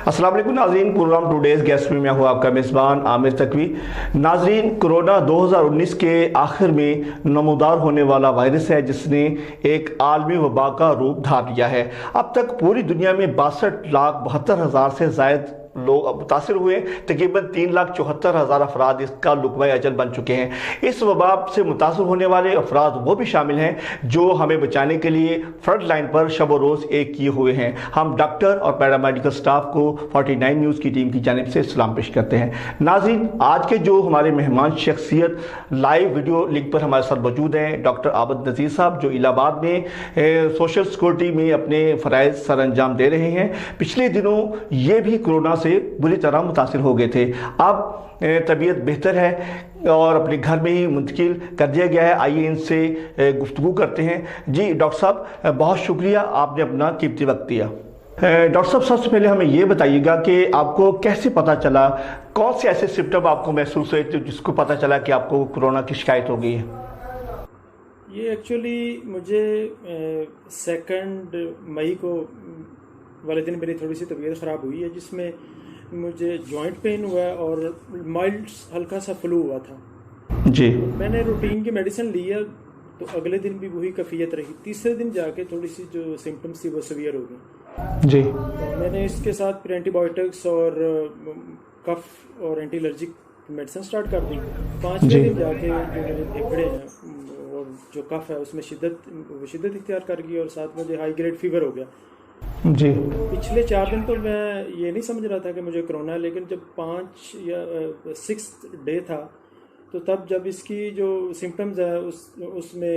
अस्सलाम वालेकुम नाज़रीन, प्रोग्राम टुडेज गेस्ट में मैं हूँ आपका मेज़बान आमिर तकवी। नाज़रीन, कोरोना 2019 के आखिर में नमूदार होने वाला वायरस है जिसने एक आलमी वबा का रूप धार लिया है। अब तक पूरी दुनिया में 62,72,000 से ज़ायद लोग मुतासर हुए। तकरीबन 3,74,000 अफराद इसका लुक़्वा अजल बन चुके हैं। इस वबा से मुतासर होने वाले अफराद वो भी शामिल हैं जो हमें बचाने के लिए फ्रंट लाइन पर शब रोज़ एक किए हुए हैं। हम डॉक्टर और पैरामेडिकल स्टाफ को 49 न्यूज़ की टीम की जानिब से सलाम पेश करते हैं। नाज़रीन, आज के जो हमारे मेहमान शख्सियत लाइव वीडियो लिंक पर हमारे साथ मौजूद हैं, डॉक्टर आबद नज़ीर साहब जो इलाहाबाद में सोशल सिक्योरिटी में अपने फ़राइज़ सर अंजाम दे रहे हैं। पिछले दिनों ये भी कोरोना से बुरी तरह मुतासिर हो गए थे। अब तबीयत बेहतर है और अपने घर में ही मुंतकिल कर दिया गया है। आइए इनसे गुफ्तगू करते हैं। जी डॉक्टर साहब, बहुत शुक्रिया, आपने अपना कीमती वक्त दिया। डॉक्टर साहब, सबसे पहले हमें ये बताइएगा कि आपको कैसे पता चला, कौन से ऐसे सिम्टम आपको महसूस हुए थे जिसको पता चला कि आपको कोरोना की शिकायत हो गई है? ये एक्चुअली मुझे 2 मई को वाले दिन मेरी थोड़ी सी तबीयत ख़राब हुई है, जिसमें मुझे जॉइंट पेन हुआ और माइल्ड हल्का सा फ्लू हुआ था। जी, मैंने रूटीन की मेडिसिन लिया तो अगले दिन भी वही कैफियत रही। तीसरे दिन जाके थोड़ी सी जो सिम्टम्स थी वो सीवियर हो गई। जी, तो मैंने इसके साथ फिर एंटीबायोटिक्स और कफ और एंटी एलर्जिक मेडिसिन स्टार्ट कर दी। 5वें दिन जाके जो मेरे फेफड़े हैं और जो कफ है उसमें शिद्दत इख्तियार कर गई और साथ में मुझे हाई ग्रेड फीवर हो गया। जी, पिछले 4 दिन तो मैं ये नहीं समझ रहा था कि मुझे कोरोना है, लेकिन जब 5 या 6th डे था तो तब जब इसकी जो सिम्टम्स है उसमें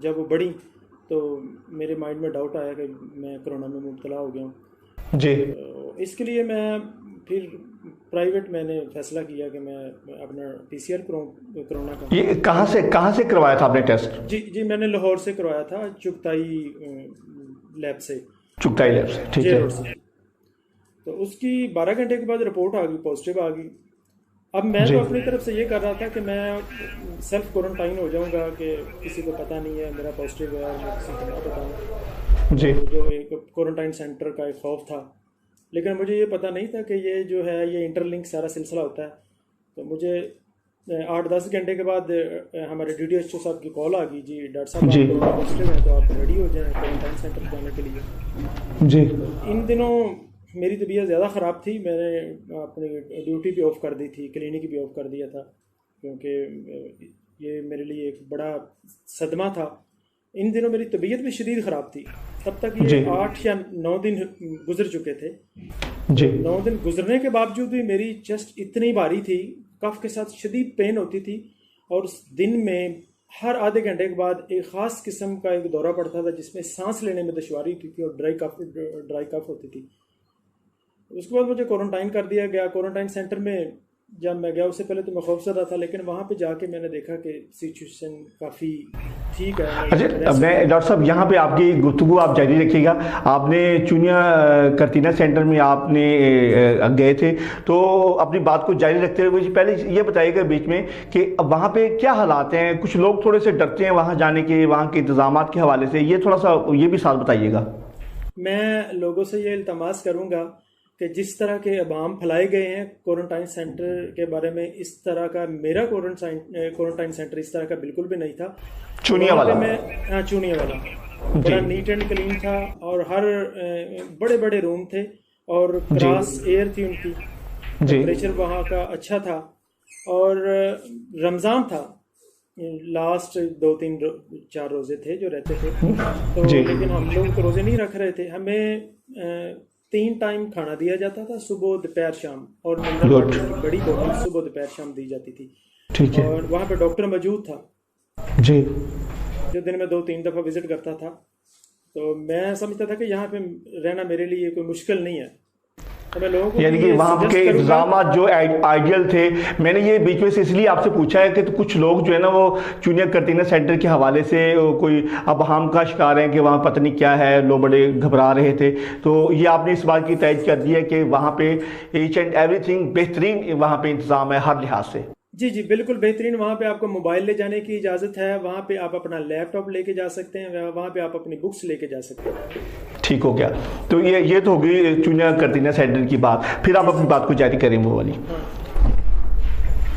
जब वो बढ़ी तो मेरे माइंड में डाउट आया कि मैं कोरोना में मुब्तला हो गया हूँ। जी, तो इसके लिए मैं फिर प्राइवेट मैंने फैसला किया कि मैं अपना PCR कोरोना का। ये कहाँ से करवाया था आपने टेस्ट? जी, मैंने लाहौर से करवाया था, चुगताई लैब से। चुगताई लैब से, ठीक है। तो उसकी 12 घंटे के बाद रिपोर्ट आ गई, पॉजिटिव आ गई। अब मैं तो अपनी तरफ से ये कर रहा था कि मैं सेल्फ क्वारंटाइन हो जाऊंगा कि किसी को पता नहीं है मेरा पॉजिटिव है, मैं किसी को ना बताऊं। जी, जो एक क्वारंटाइन सेंटर का एक खौफ था, लेकिन मुझे ये पता नहीं था कि ये जो है ये इंटरलिंक सारा सिलसिला होता है। तो मुझे 8-10 घंटे के बाद हमारे DDHO साहब की कॉल आ गई, जी डॉक्टर साहब आप कोरोना पॉजिटिव हैं तो आप रेडी हो जाएं क्वारंटाइन सेंटर जाने के लिए। जी, इन दिनों मेरी तबीयत ज़्यादा ख़राब थी, मैंने अपनी ड्यूटी भी ऑफ कर दी थी, क्लिनिक भी ऑफ कर दिया था, क्योंकि ये मेरे लिए एक बड़ा सदमा था। इन दिनों मेरी तबीयत भी शदीद ख़राब थी। तब तक ये 8 या 9 दिन गुजर चुके थे। जी, 9 दिन गुजरने के बावजूद भी मेरी चेस्ट इतनी भारी थी, कफ के साथ शदीद पेन होती थी और दिन में हर आधे घंटे के बाद एक ख़ास किस्म का एक दौरा पड़ता था जिसमें सांस लेने में दुश्वारी होती थी और ड्राई कफ होती थी। उसके बाद मुझे क्वारंटाइन कर दिया गया। क्वारंटाइन सेंटर में जब मैं गया उससे पहले तो मैं खौफज़दा था, लेकिन वहाँ पे जाके मैंने देखा कि सिचुएशन काफ़ी ठीक है। अच्छा, मैं डॉक्टर साहब यहाँ पे आपकी गुफ्तगू आप जारी रखिएगा। आपने चुनिया करतीना सेंटर में आपने गए थे, तो अपनी बात को जारी रखते हुए पहले ये बताइएगा बीच में कि वहाँ पे क्या हालात हैं। कुछ लोग थोड़े से डरते हैं वहाँ जाने के, वहाँ के इंतजाम के हवाले से, ये थोड़ा सा ये भी साथ बताइएगा। मैं लोगों से ये इल्तमास करूँगा कि जिस तरह के अबाम फैलाए गए हैं क्वारंटाइन सेंटर के बारे में, इस तरह का मेरा क्वारंटाइन सेंटर इस तरह का बिल्कुल भी नहीं था। चुनिया वाला, चुनिया वाला बड़ा नीट एंड क्लीन था और हर बड़े बड़े रूम थे और क्रॉस एयर थी उनकी, टेम्परेचर वहाँ का अच्छा था और रमज़ान था, लास्ट 2-3-4 रोज़े थे जो रहते थे। तो लेकिन हम लोग तो रोज़े नहीं रख रहे थे। हमें 3 टाइम खाना दिया जाता था, सुबह दोपहर शाम, और बड़ी बोतल सुबह दोपहर शाम दी जाती थी। ठीक है। और वहाँ पे डॉक्टर मौजूद था जी, जो दिन में 2-3 दफ़ा विजिट करता था। तो मैं समझता था कि यहाँ पे रहना मेरे लिए कोई मुश्किल नहीं है। तो मैं लोगों को यानी कि वहाँ के इंतजाम जो आइडियल थे। मैंने ये बीच में से इसलिए आपसे पूछा है कि तो कुछ लोग जो है ना वो चुनिया करतीना सेंटर के हवाले से कोई अबहम का शिकार हैं कि वहाँ पता नहीं क्या है, लोग बड़े घबरा रहे थे। तो ये आपने इस बात की तयद कर दी है कि वहाँ पे ईच एंड एवरीथिंग बेहतरीन वहाँ पे इंतजाम है हर लिहाज से। जी जी बिल्कुल बेहतरीन। वहाँ पे आपको मोबाइल ले जाने की इजाज़त है, वहाँ पे आप अपना लैपटॉप लेके जा सकते हैं, वहाँ पे आप अपनी बुक्स लेके जा सकते हैं। ठीक हो गया। तो ये तो होगी चुनिया करतीना सेंटर की बात, फिर आप जी अपनी जी बात को जारी करें वो वाली। हाँ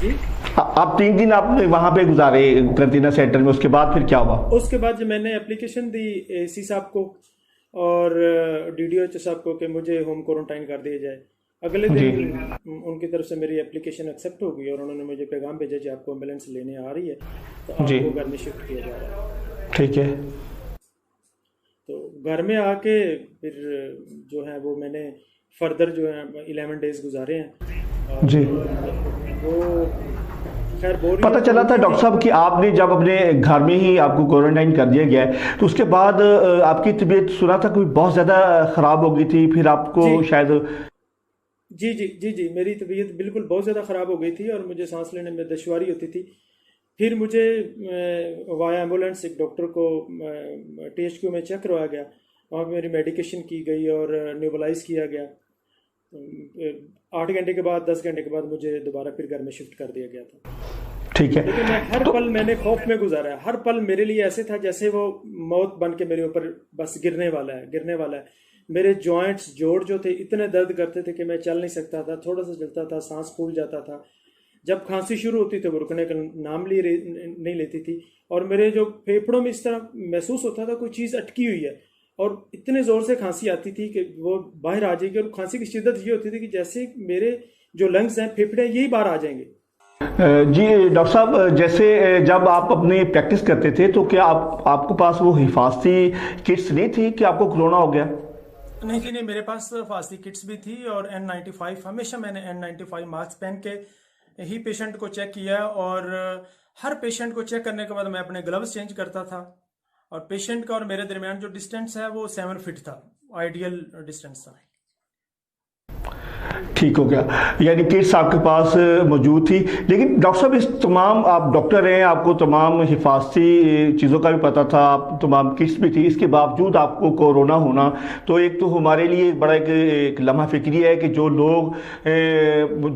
जी। आप 3 दिन आपने वहाँ पे गुजारे करतीना सेंटर में, उसके बाद फिर क्या हुआ? उसके बाद जब मैंने एप्लीकेशन दी एसी साहब को और डीडीओ साहब को कि मुझे होम क्वारंटाइन कर दिया जाए, अगले जी। दिन उनकी तरफ से मेरी एप्लीकेशन एक्सेप्ट हो गई और उन्होंने मुझे पैगाम भेजा कि आपको एम्बुलेंस लेने आ रही है, तो जी। आपको घर में शिफ्ट किया जा रहा है। ठीक है। तो घर में आके फिर जो है वो मैंने फर्दर जो है 11 डेज गुजारे हैं। और जी। वो खैर पता बोरियत तो चला था होती थी। डॉक्टर साहब कि आपने जब अपने घर में ही आपको क्वारंटाइन कर दिया गया है, तो उसके बाद आपकी तबीयत सुना था कोई बहुत ज़्यादा ख़राब हो गई थी, फिर आपको जी शायद। जी मेरी तबीयत बिल्कुल बहुत ज़्यादा ख़राब हो गई थी और मुझे सांस लेने में दुश्वारी होती थी। फिर मुझे वाया एम्बुलेंस एक डॉक्टर को THQ में चेक करवाया गया, वहाँ पे मेरी मेडिकेशन की गई और न्यूबलाइज किया गया। 8 घंटे के बाद 10 घंटे के बाद मुझे दोबारा फिर घर में शिफ्ट कर दिया गया था। ठीक है। लेकिन मैं हर तो पल मैंने खौफ में गुजारा है। हर पल मेरे लिए ऐसे था जैसे वो मौत बन के मेरे ऊपर बस गिरने वाला है, गिरने वाला है। मेरे जॉइंट्स जोड़ जो थे इतने दर्द करते थे कि मैं चल नहीं सकता था, थोड़ा सा चलता था सांस फूल जाता था। जब खांसी शुरू होती थी वो रुकने का नाम नहीं लेती थी और मेरे जो फेफड़ों में इस तरह महसूस होता था कोई चीज़ अटकी हुई है और इतने ज़ोर से खांसी आती थी कि वो बाहर आ जाएगी। और खांसी की शिद्दत ये होती थी कि जैसे मेरे जो लंग्स हैं, फेफड़े यही बाहर आ जाएंगे। जी डॉक्टर साहब, जैसे जब आप अपनी प्रैक्टिस करते थे तो क्या आपको पास वो हिफाजती किट्स नहीं थी कि आपको कोरोना हो गया? नहीं जी नहीं, मेरे पास फास्टी किट्स भी थी और N95, हमेशा मैंने N95 मास्क पहन के ही पेशेंट को चेक किया। और हर पेशेंट को चेक करने के बाद मैं अपने ग्लव्स चेंज करता था और पेशेंट का और मेरे दरमियान जो डिस्टेंस है वो 7 फीट था, आइडियल डिस्टेंस था। ठीक हो गया, यानी किट्स आपके पास मौजूद थी। लेकिन डॉक्टर साहब, इस तमाम, आप डॉक्टर हैं, आपको तमाम हिफाजती चीज़ों का भी पता था, आप तमाम किट्स भी थी, इसके बावजूद आपको कोरोना होना, तो एक तो हमारे लिए एक बड़ा एक लम्हा फिक्री है कि जो लोग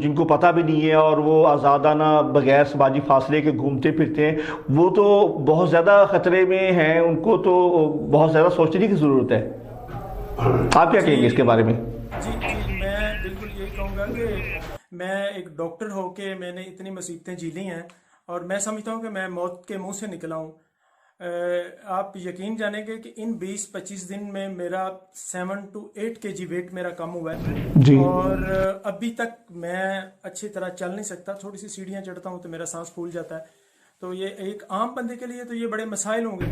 जिनको पता भी नहीं है और वो आज़ादाना बगैर समाजी फासले के घूमते फिरते हैं, वो तो बहुत ज़्यादा ख़तरे में हैं, उनको तो बहुत ज़्यादा सोचने की ज़रूरत है। आप क्या कहेंगे इसके बारे में? जी मैं बिल्कुल यही कहूँगा कि मैं एक डॉक्टर होके मैंने इतनी मुसीबतें झेली हैं और मैं समझता हूँ कि मैं मौत के मुंह से निकला हूँ। आप यकीन जानेंगे कि इन 20-25 दिन में मेरा 7 to 8 kg वेट मेरा कम हुआ है। जी। और अभी तक मैं अच्छी तरह चल नहीं सकता, थोड़ी सी सीढ़ियाँ चढ़ता हूँ तो मेरा सांस फूल जाता है। तो ये एक आम बंदे के लिए तो ये बड़े मसाइल होंगे।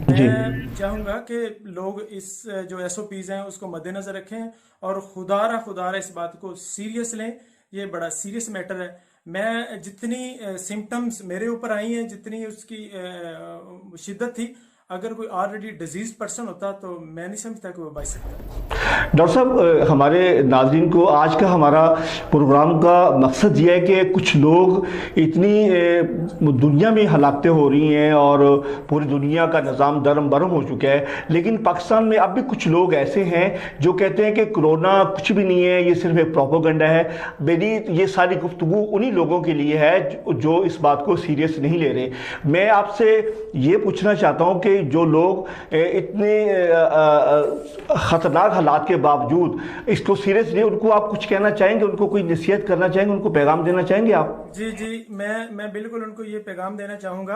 जी। मैं चाहूँगा कि लोग इस जो SOPs हैं उसको मद्देनज़र रखें और खुदारा इस बात को सीरियस लें। ये बड़ा सीरियस मैटर है। मैं जितनी सिम्टम्स मेरे ऊपर आई हैं, जितनी उसकी शिद्दत थी, अगर कोई ऑलरेडी डिजीज पर्सन होता तो मैं नहीं समझता कि वो बच सकता। डॉक्टर साहब, हमारे नाज़रीन को आज का हमारा प्रोग्राम का मकसद ये है कि कुछ लोग इतनी दुनिया में हलाकतें हो रही हैं और पूरी दुनिया का निज़ाम दरम बरम हो चुका है, लेकिन पाकिस्तान में अब भी कुछ लोग ऐसे हैं जो कहते हैं कि कोरोना कुछ भी नहीं है, ये सिर्फ एक प्रोपोगंडा है। मेरी ये सारी गुफ्तगू उन्हीं लोगों के लिए है जो इस बात को सीरियस नहीं ले रहे। मैं आपसे ये पूछना चाहता हूँ कि जो लोग इतने ख़तरनाक हालात के बावजूद इसको सीरियस नहीं, उनको आप कुछ कहना चाहेंगे, उनको कोई नसीहत करना चाहेंगे, उनको पैगाम देना चाहेंगे आप? जी मैं बिल्कुल उनको ये पैगाम देना चाहूँगा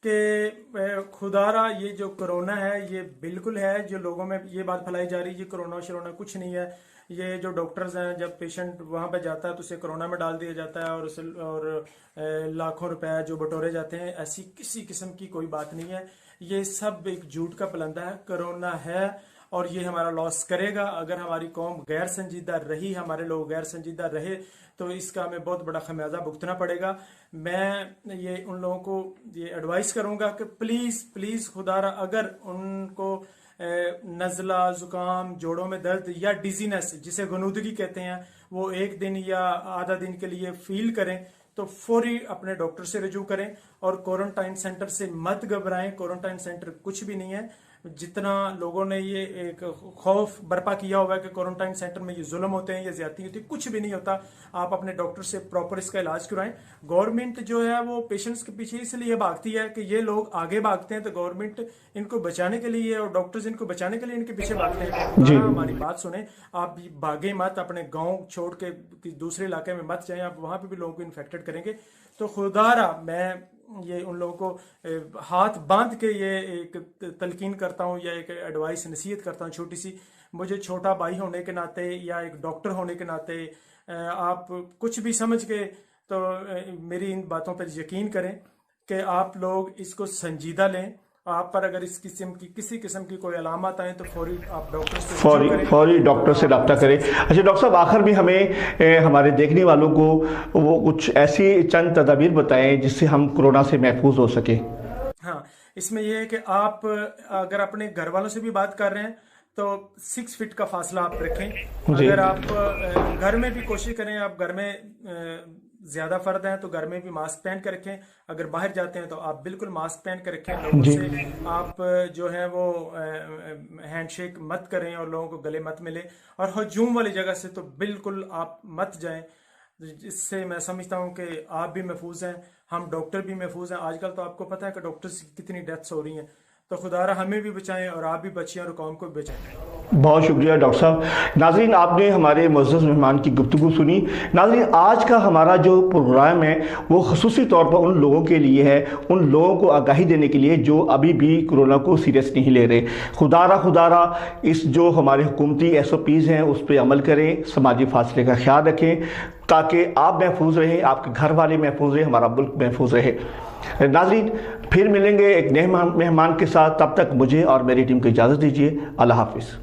कि खुदारा ये जो कोरोना है ये बिल्कुल है, जो लोगों में ये बात फैलाई जा रही है ये कोरोना शरोना कुछ नहीं है। ये जो डॉक्टर्स हैं, जब पेशेंट वहाँ पे जाता है तो उसे कोरोना में डाल दिया जाता है और लाखों रुपए जो बटोरे जाते हैं, ऐसी किसी किस्म की कोई बात नहीं है। ये सब एक झूठ का पलंदा है। कोरोना है और ये हमारा लॉस करेगा। अगर हमारी कौम गैर संजीदा रही, हमारे लोग गैर संजीदा रहे, तो इसका हमें बहुत बड़ा खमियाजा भुगतना पड़ेगा। मैं ये उन लोगों को ये एडवाइस करूंगा कि प्लीज़ खुदारा, अगर उनको नज़ला, ज़ुकाम, जोड़ों में दर्द या डिजीनेस जिसे गनूदगी कहते हैं, वो 1 दिन या आधा दिन के लिए फील करें तो फौरी अपने डॉक्टर से रजू करें और क्वारंटाइन सेंटर से मत घबराएं। क्वारंटाइन सेंटर कुछ भी नहीं है। जितना लोगों ने ये एक खौफ बर्पा किया हुआ है कि क्वारंटाइन सेंटर में ये जुल्म होते हैं, ये ज्यादती होती है, कुछ भी नहीं होता। आप अपने डॉक्टर से प्रॉपर इसका इलाज कराएं। गवर्नमेंट जो है वो पेशेंट्स के पीछे इसलिए भागती है कि ये लोग आगे भागते हैं, तो गवर्नमेंट इनको बचाने के लिए और डॉक्टर्स इनको बचाने के लिए इनके पीछे भागते हैं। हमारी बात सुने, आप भागे मत, अपने गाँव छोड़ के दूसरे इलाके में मत जाएं, आप वहां पर भी लोगों को इन्फेक्टेड करेंगे। तो खुदारा मैं ये उन लोगों को हाथ बांध के ये एक तलकीन करता हूँ या एक एडवाइस नसीहत करता हूँ छोटी सी। मुझे छोटा भाई होने के नाते या एक डॉक्टर होने के नाते आप कुछ भी समझ के तो मेरी इन बातों पर यकीन करें कि आप लोग इसको संजीदा लें। आप पर अगर इस किसी किस्म की कोई अलामत आए तो फौरी आप डॉक्टर से फौरी डॉक्टर से रब्ता करें। अच्छा डॉक्टर साहब, आखिर में हमें हमारे देखने वालों को वो कुछ ऐसी चंद तदाबीर बताएं जिससे हम कोरोना से महफूज हो सके। हाँ, इसमें यह है कि आप अगर अपने घर वालों से भी बात कर रहे हैं तो 6 फीट का फासला आप रखें। अगर आप घर में भी कोशिश करें, आप घर में ज्यादा फर्द हैं तो घर में भी मास्क पहन कर रखें। अगर बाहर जाते हैं तो आप बिल्कुल मास्क पहन कर रखें। लोगों से आप जो है वो हैंडशेक मत करें और लोगों को गले मत मिले, और हजूम वाली जगह से तो बिल्कुल आप मत जाएं। इससे मैं समझता हूं कि आप भी महफूज हैं, हम डॉक्टर भी महफूज हैं। आजकल तो आपको पता है कि डॉक्टर्स की कितनी डेथ्स हो रही हैं, तो खुदारा हमें भी बचाएं और आप भी बचिए और कौम को भी बचाएं। बहुत शुक्रिया डॉक्टर साहब। नाज़रीन, आपने हमारे मुअज़्ज़ज़ मेहमान की गुफ्तगू सुनी। नाज़रीन, आज का हमारा जो प्रोग्राम है वो ख़ुसूसी तौर पर उन लोगों के लिए है, उन लोगों को आगाही देने के लिए जो अभी भी कोरोना को सीरियस नहीं ले रहे। खुदारा इस जो हमारे हुकूमती SOPs हैं उस पर अमल करें, समाजी फासले का ख्याल रखें ताकि आप महफूज रहें, आपके घर वाले महफूज रहें, हमारा मुल्क महफूज रहे। नाज़रीन, फिर मिलेंगे एक नए मेहमान के साथ। तब तक मुझे और मेरी टीम को इजाज़त दीजिए। अल्लाह हाफिज़।